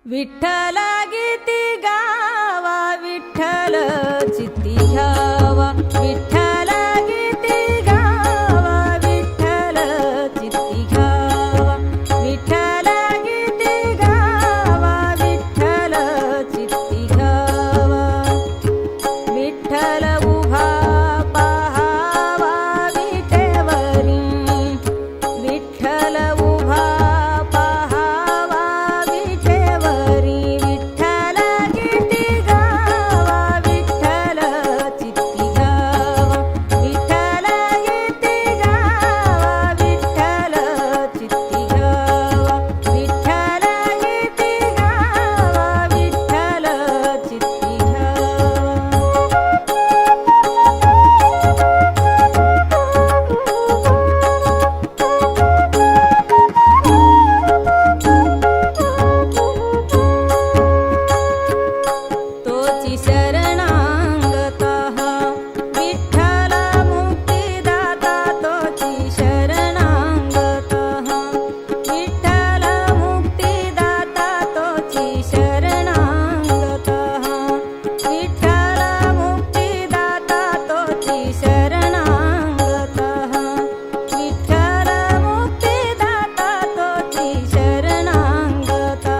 विठ्ठल गीती गावा विठ्ठल चित्ती घ्यावा विठ्ठल गीती गावा विठ्ठल चित्ती घ्यावा विठ्ठल गीती गावा विठ्ठल चित्ती घ्यावा विठ्ठल उभा पहावा विटेवरी विठ्ठल उभा पहावा विटेवरी विठ्ठल गीती गावा विठ्ठल चित्ती घ्यावा विठ्ठल गीती गावा विठ्ठल चित्ती घ्यावा विठ्ठल गीती गावा विठ्ठल चित्ती तोची शरणांगता विठ्ठल मुक्तिदाता तोची शरणांगता विठ्ठल मुक्तिदाता तोची शरणांगता विठ्ठल मुक्तिदाता तोची शरणांगता विठ्ठल मुक्तिदाता तोची शरणांगता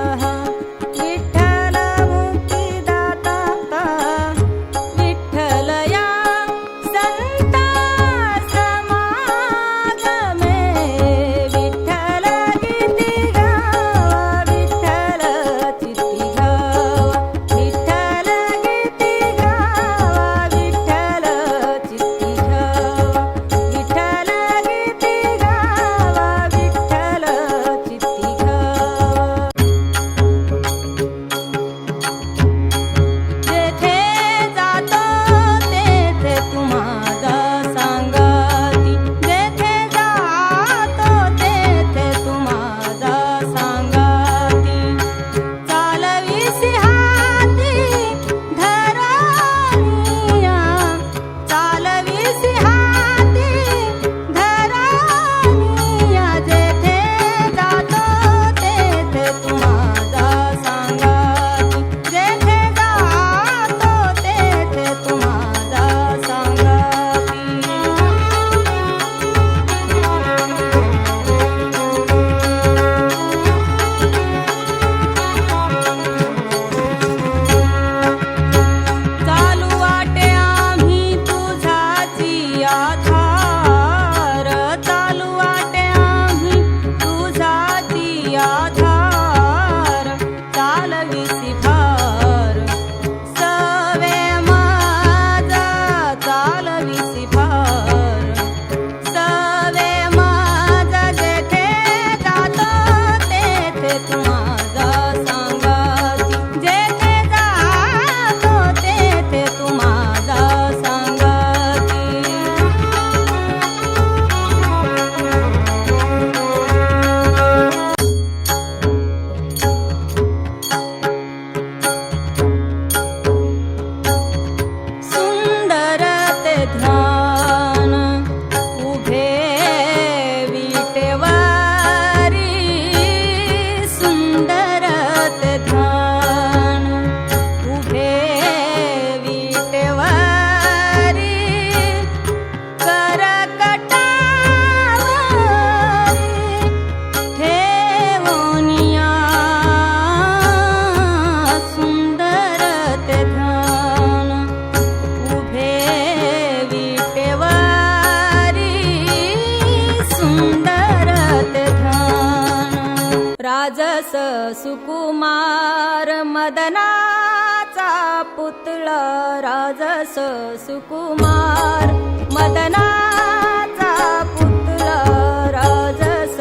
विठ्ठल मुक्तिदाता विठ्ठल या संता समागमे विठ्ठल गीती गावा विठ्ठल चित्ती घ्यावा विठ्ठल गीती गावा विठ्ठल चित्ती घ्यावा विठ्ठल गीती गावा विठ्ठल चित्ती घ्यावा जेथे जातो तेथे तुम्हाला सांगाती जेथे जातो तेथे तुम्हाला सांगाती चालवीसी हाती धरानिया चालवीसी हाती धरानिया जेथे जातो तेथे तुम्हाला सांगाती जेथे जातो तेथे तुम्हाला सांगाती चालू वाटे आम्ही तुझाची आधार चालू वाटे आम्ही तुझाची आधार चालविसी भार सवे माझा चालविसी भार सवे माझा जेथे जातो तेथे तुम्हाला सांगाती जेथे जातो तेथे तुम्हाला सांगाती सुंदर ते ध्यान उभे विटेवारी सुंदर ते ध्यान उभे विटेवारी करकटावरी ठेवोनिया सुंदर ते ध्यान उभे विटेवारी सुंदर ते ध्यान राजस सुकुमार मदनाचा पुतळा राजस सुकुमार मदनाचा पुतळा राजस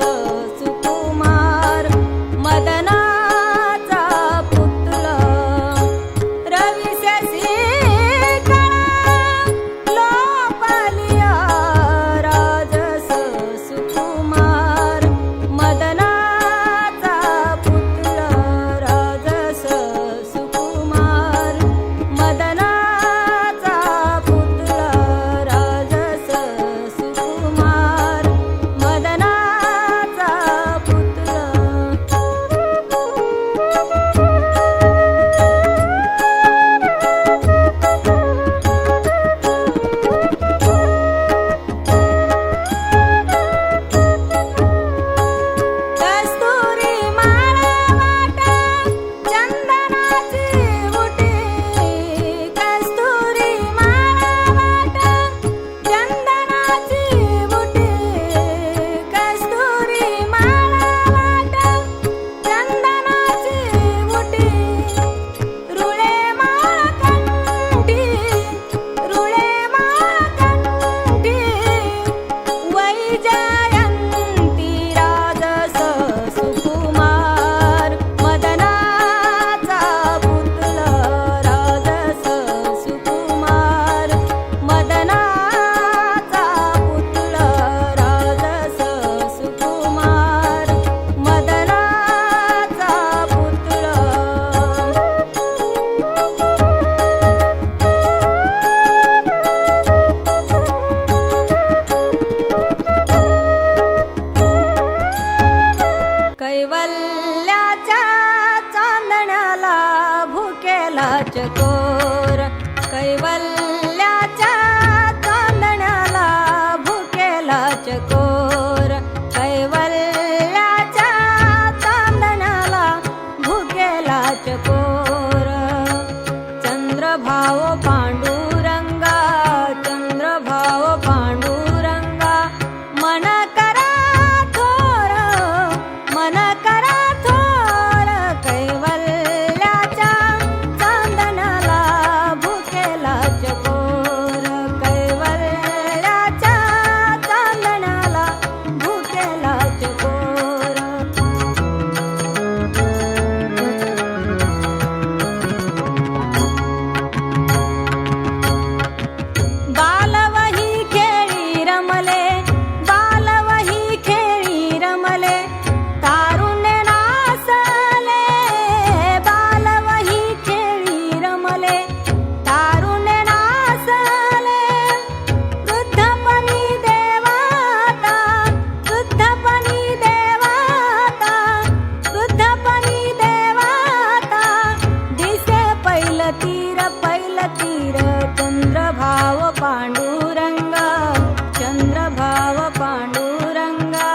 सुकुमार मदनाचा पुतळा रविशशी लोपलिया राजस सुकुमार मदनाचा पुतळा राजस सुकुमार मदनाचा पुतळा राजस चकोर कैवल्याच्या चांदण्याला भुकेला चकोर कैवल्याच्या चांदण्याला भुकेला चकोर चंद्रभाव पांडुरंगा चंद्रभाव पांडुरंगा मन करा थोर मन करा थोर कैवल्याच्या चांदण्याला भुकेला चकोर कैवल्याच्या चांदण्याला भुकेला चकोर बालवही खेळी रमले बालवही खेळी रमले तारुण्य नासले बालवही खेळी रमले तारुण्य नासले वृद्धपणी देवाता वृद्धपणी देवाता वृद्धपणी देवाता दिसे पैल तीर चंद्रभाव पांडुरंगा चंद्रभाव पांडुरंगा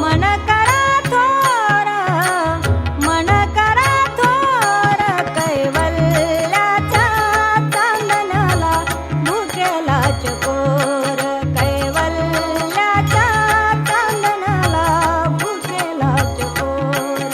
मन करा थोर मन करा थोर कैवल्याच्या चांदण्याला भुकेला चकोर कैवल्याच्या चांदण्याला भुकेला चकोर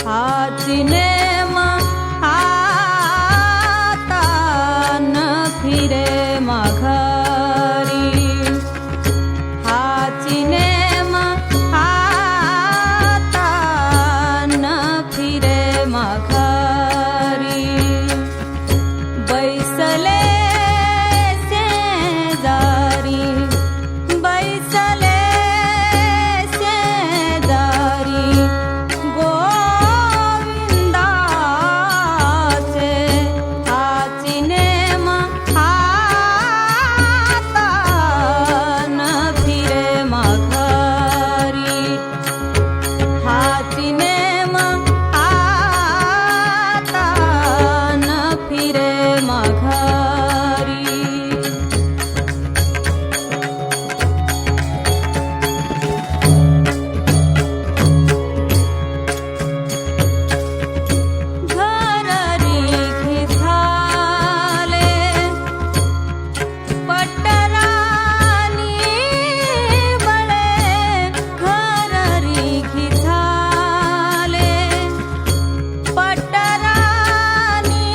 हाची नेम आता न फिरे माघारी हाची नेम आता न फिरे माघारी बैसले शेजारी बैसले शेजारी पटरानी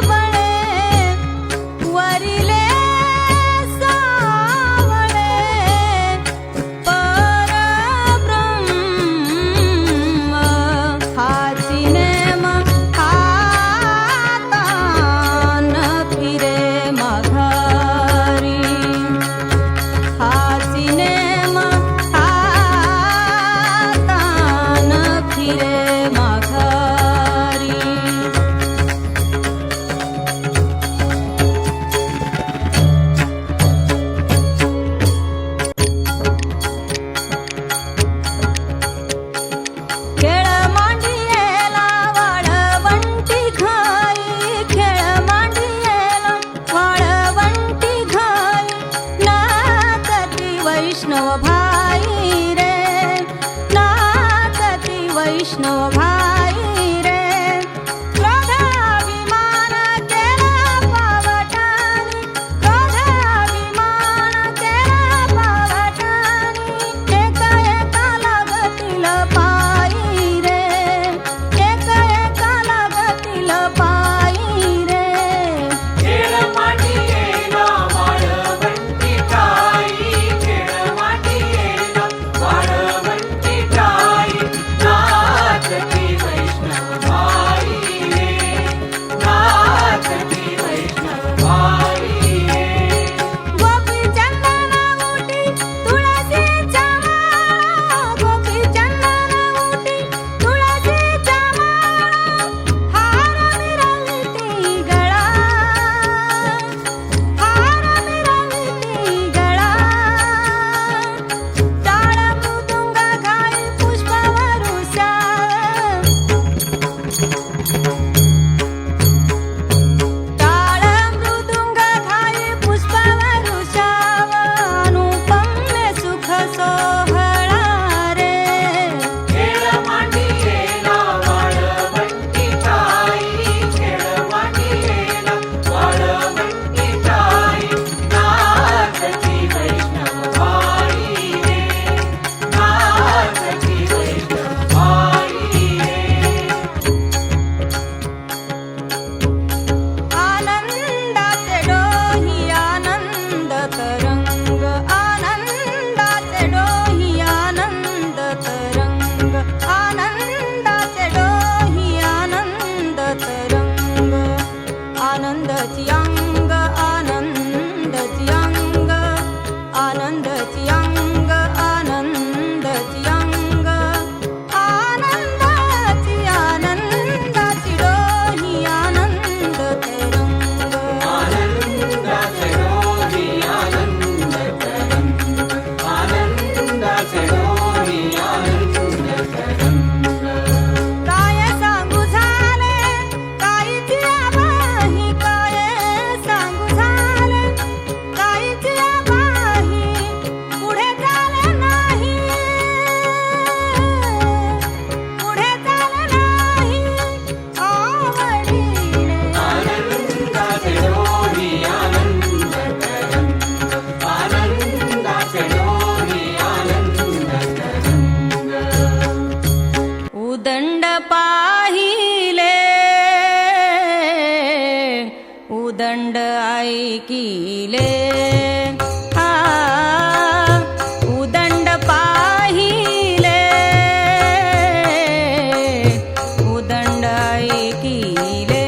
बळे उदंड ऐकिले उदंड पाहिले उदंड ऐकिले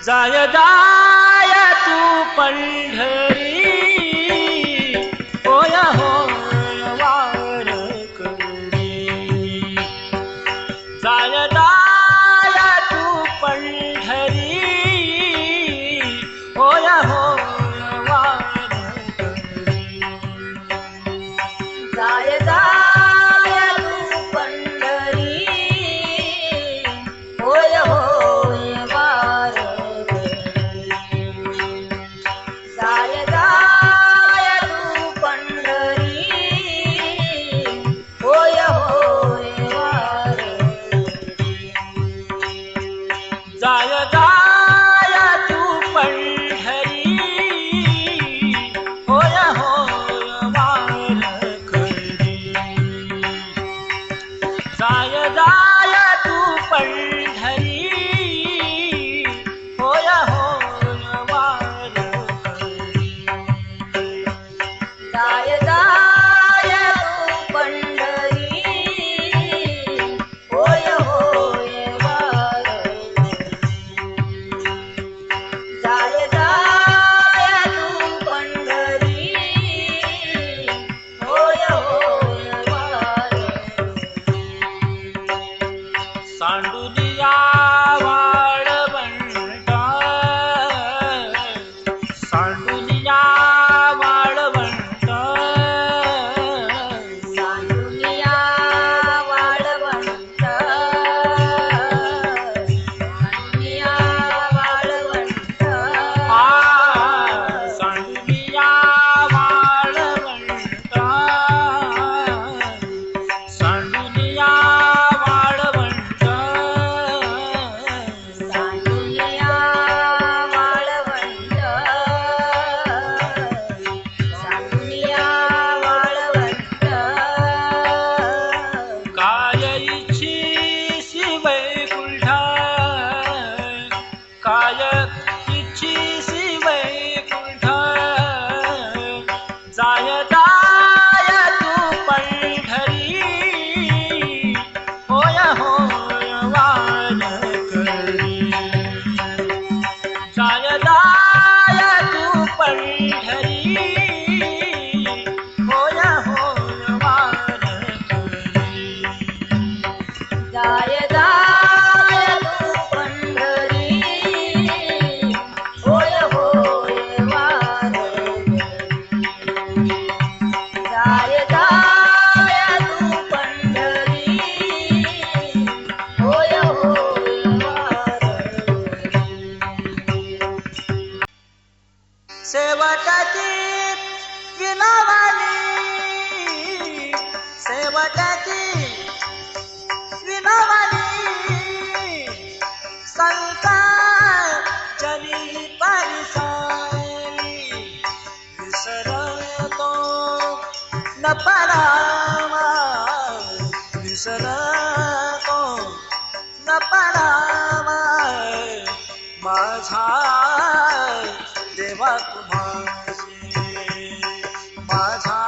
जाय जाय तू पंढरी होय होय वारकरी जाय जाय तू पंढरी होय होय वारकरी जाय जाय तू पंढरी होय होय वारकरी जाय जाय तू पंढरी होय होय वारकरी जाय जाय तू पंढरी होय होय वारकरी जाय जाय तू पंढरी होय होय वारकरी जाय जाय तू पंढरी होय होय वारकरी जाय जाय तू पंढरी होय होय वारकरी सांडुलिया वाळवंटा सांडुलिया वाळवंटा सांडुलिया वाळवंट सांडुलिया वाळवंट सांडुलिया वाळवंटा सांडुलिया वाळवंटा सांडुलिया वाळवंट शेवटाची विनावानी शेवटाची विनावानी संता जनी परिसारी विसरतो न पडावा विसरतो न पडावा माझा देवा तुम्हासी माझा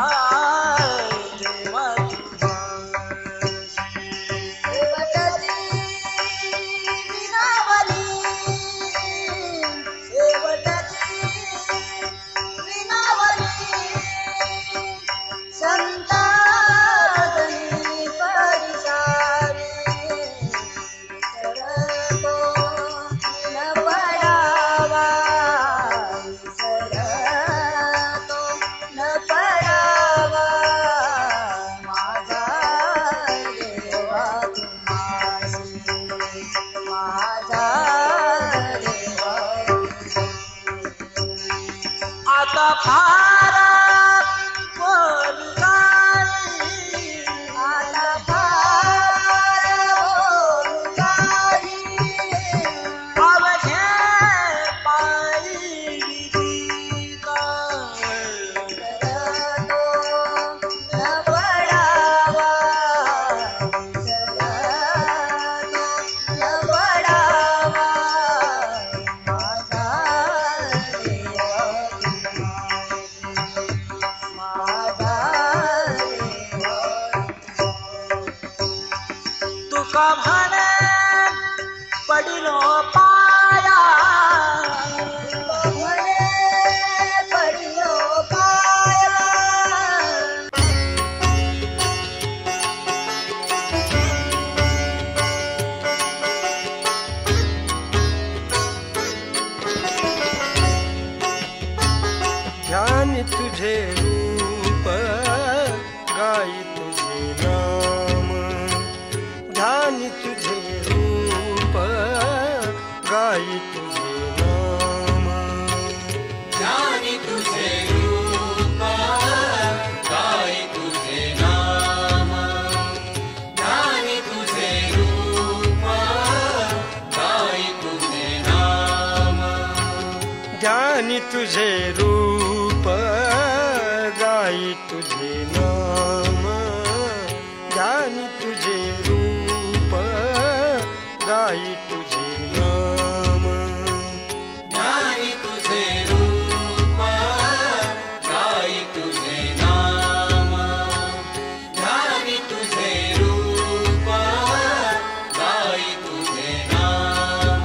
देवा तुम्हासी शेवटची विनावली शेवटची विनावली संता जनी परिसारी विसरतो न पडावा विसरतो न पडावा माझा देवा तुम्हासी माझा देवा आता फार बोलगाई आला फार बोलगाई अवघे पायी विदिता विसरतो न पडावा विसरतो न पडावा माझा देवा तुम्हासी माझा देवा तुका म्हणे पडिलो पाया म्हणे पडिलो पाया ध्यानी तुझे रूप गाई तुझे नाम ध्यानी तुझे रूप गाई तुझे नाम ध्यानी तुझे रूप गाई तुझे नाम ध्यानी तुझे रूप गाई तुझे नाम ध्यानी तुझे रूप गाई तुझे नाम ध्यानी तुझे रूप गाई तुझे नाम ध्यानी तुझे रूप गाई तुझे नाम ध्यानी तुझे रूप गाई तुझे नाम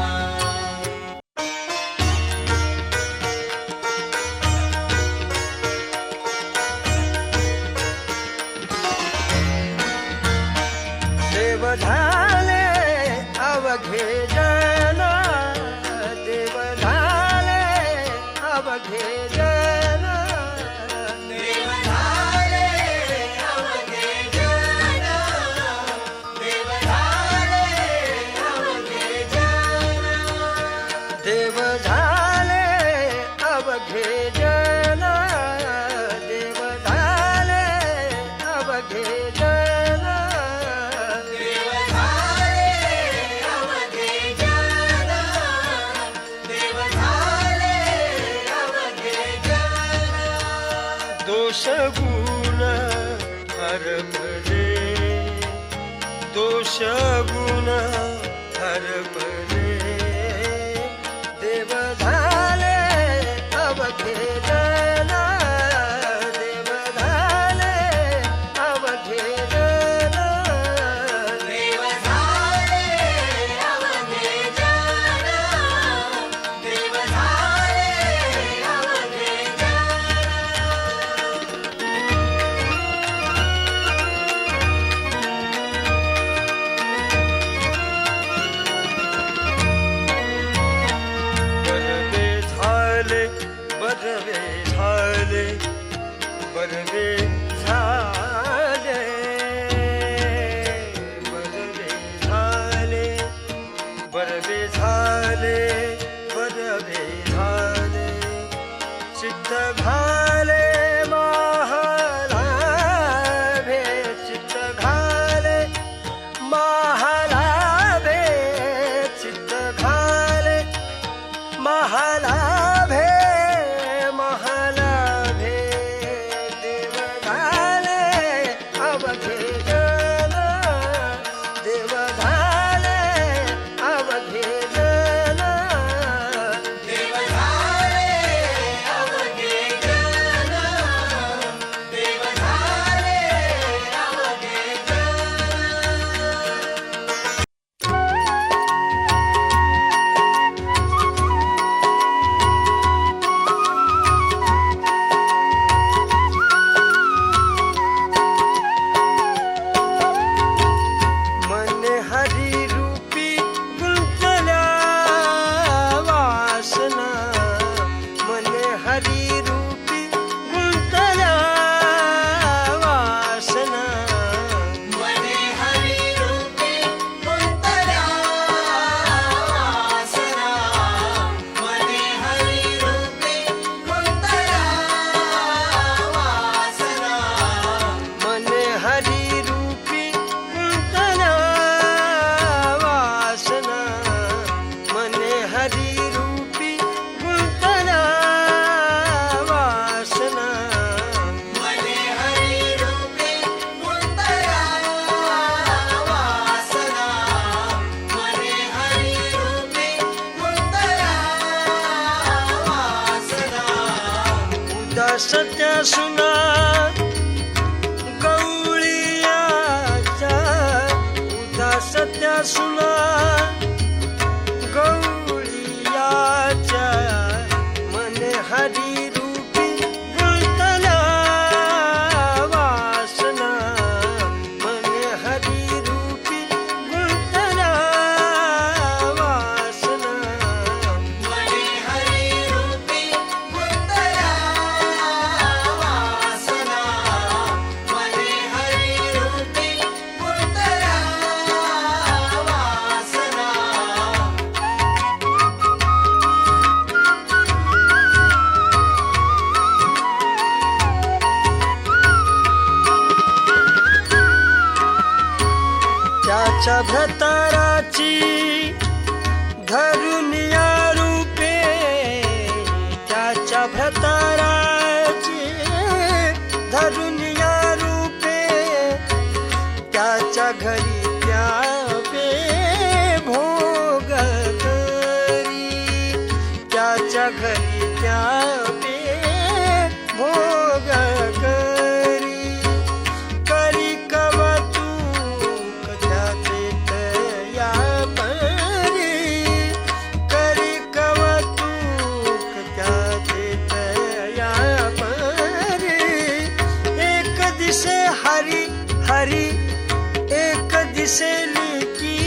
देव झाले अवघे जन देव झाले अवघे जन देव झाले अवघे जन देव झाले अवघे जन देव झाले अवघे जन देव झाले अवघे जन देव झाले अवघे जन देव झाले अवघे जन दोष गुण हरपले दोष गुण हरपले देव झाले अवघे जन देव झाले अवघे जन देव झाले अवघे जन देव झाले अवघे चित्त घाले महालाभे चित्त घाले महालाभे चित्त घाले महालाभे महालाभे देव घाले अवघे जन देव घाले अवघे जन देव झाले अवघे जन देव झाले अवघे जन मन हरी रूपी गुंतल्या वासना मन हरी रूपी गुंतल्या वासना मने हरी रूपी गुंतल्या वासना मने हरी रूपी गुंतल्या वासना मन हरी रूपी गुंतल्या वासना मन हरी रूपी गुंतल्या वासना मने हरी रूपी गुंतल्या वासना मने हरी रूपी गुंतल्या वासना उदास त्या सुना गवळीयाच्या उदास त्या सुना गवळीयाच्या मन हरी रूपी गुंतल्या वासना मन हरी रूपी गुंतल्या वासना मने हरी रूपी गुंतल्या वासना मने हरी रूपी गुंतल्या वासना त्याच्या भ्रताराची धरून या रूपे त्याच्या भ्रताराची धरून या रूपे त्याच्या घरी त्यावे भोग करी त्याच्या घरी त्यावे भोग करी करी कवतूक त्याचे तया परी करी कवतूक त्याचे तया परी एक दिसे हरी हरी एक दिसे लिकी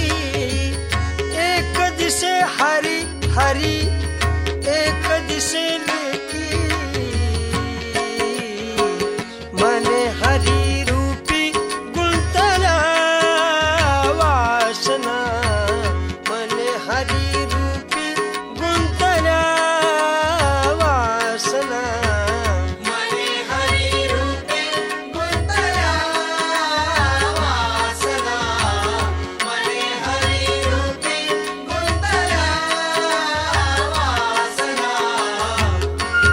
एक दिसे हरी हरी एक दिसे